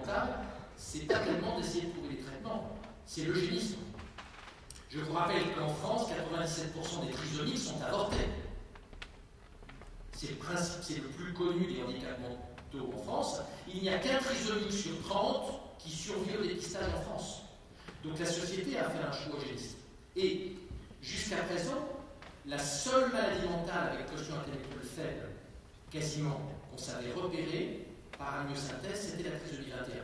mental, c'est pas tellement d'essayer de trouver des traitements, c'est l'eugénisme. Je vous rappelle qu'en France, 97% des trisomiques sont avortés. C'est le principe, c'est le plus connu des handicaps mentaux en France. Il n'y a qu'un trisomique sur 30 qui survit au dépistage en France. Donc la société a fait un choix eugéniste. Et jusqu'à présent, la seule maladie mentale avec quotient intellectuel faible, quasiment, qu'on savait repérer par amniosynthèse, c'était la trisomie 21.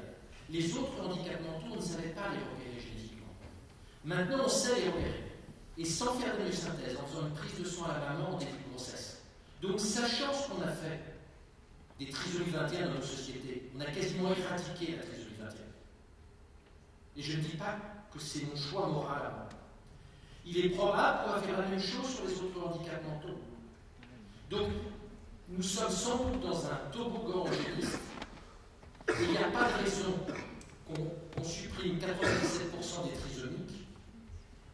Les autres handicaps mentaux, on ne savait pas les repérer génétiquement. Maintenant, on sait les repérer. Et sans faire d'amniosynthèse, en faisant une prise de sang à la maman en début de grossesse. Donc, sachant ce qu'on a fait des trisomies 21 dans notre société, on a quasiment éradiqué la trisomie 21. Et je ne dis pas que c'est mon choix moral à moi. Il est probable qu'on va faire la même chose sur les autres handicaps mentaux. Donc, nous sommes sans doute dans un toboggan eugéniste. Et il n'y a pas de raison qu'on supprime 97% des trisomiques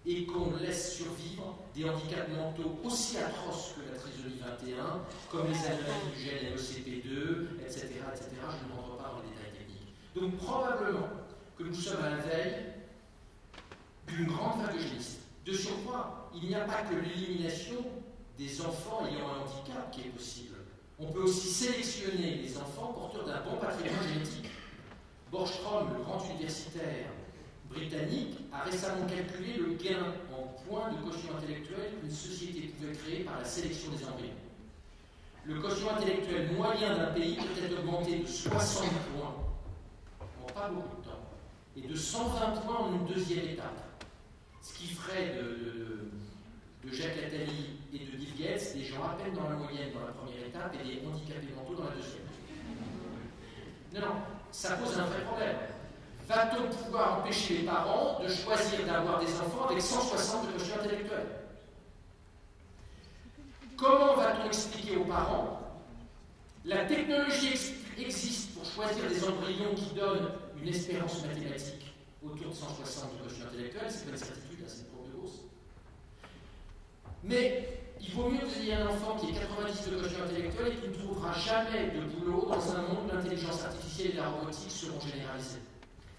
et qu'on laisse survivre des handicaps mentaux aussi atroces que la trisomie 21, comme les anomalies du gène MECP2, etc., etc. Je ne rentre pas dans les détails techniques. Donc, probablement que nous sommes à la veille d'une grande vague eugéniste. De surcroît, il n'y a pas que l'élimination des enfants ayant un handicap qui est possible. On peut aussi sélectionner les enfants porteurs d'un bon patrimoine génétique. Borgström, le grand universitaire britannique, a récemment calculé le gain en points de quotient intellectuel qu'une société pouvait créer par la sélection des embryons. Le quotient intellectuel moyen d'un pays peut être augmenté de 60 points en pas beaucoup de temps, et de 120 points en une deuxième étape. Ce qui ferait de Jacques Attali et de Bill Gates des gens à peine dans la moyenne dans la première étape et des handicapés mentaux dans la deuxième. Non, ça pose un vrai problème. Va-t-on pouvoir empêcher les parents de choisir d'avoir des enfants avec 160 de quotient intellectuel? Comment va-t-on expliquer aux parents la technologie existe pour choisir des embryons qui donnent une espérance mathématique autour de 160 de quotient intellectuel, c'est pas une certitude, c'est une courbe de Gauss. Mais il vaut mieux que vous ayez un enfant qui ait 90 de quotient intellectuel et qui ne trouvera jamais de boulot dans un monde où l'intelligence artificielle et la robotique seront généralisées.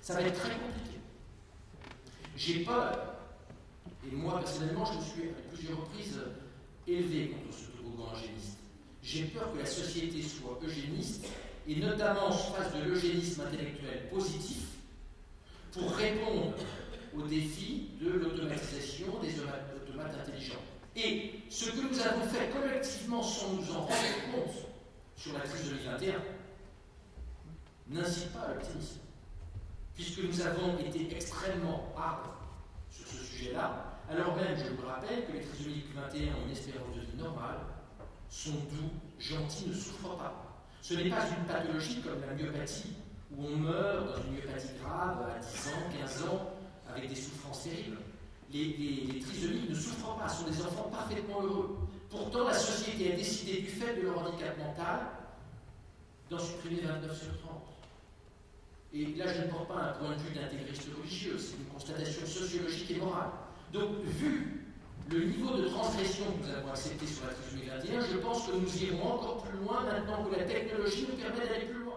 Ça va être très compliqué. J'ai peur, et moi personnellement, je me suis à plusieurs reprises élevé contre ce toboggan eugéniste. J'ai peur que la société soit eugéniste et notamment fasse de l'eugénisme intellectuel positif pour répondre aux défis de l'automatisation des automates intelligents. Et ce que nous avons fait collectivement sans nous en rendre compte sur la crise de 2021 n'incite pas à l'optimisme, puisque nous avons été extrêmement hard sur ce sujet-là, alors même, je vous rappelle, que les trisomiques 21 ont une espérance de vie normale, sont doux, gentils, ne souffrent pas. Ce n'est pas une pathologie comme la myopathie, où on meurt dans une myopathie grave à 10 ans, 15 ans, avec des souffrances terribles. Les trisomiques ne souffrent pas, sont des enfants parfaitement heureux. Pourtant, la société a décidé, du fait de leur handicap mental, d'en supprimer 29 sur 30. Et là, je ne porte pas un point de vue d'intégriste religieux, c'est une constatation sociologique et morale. Donc, vu le niveau de transgression que nous avons accepté sur la trisomie 21, je pense que nous irons encore plus loin maintenant que la technologie nous permet d'aller plus loin.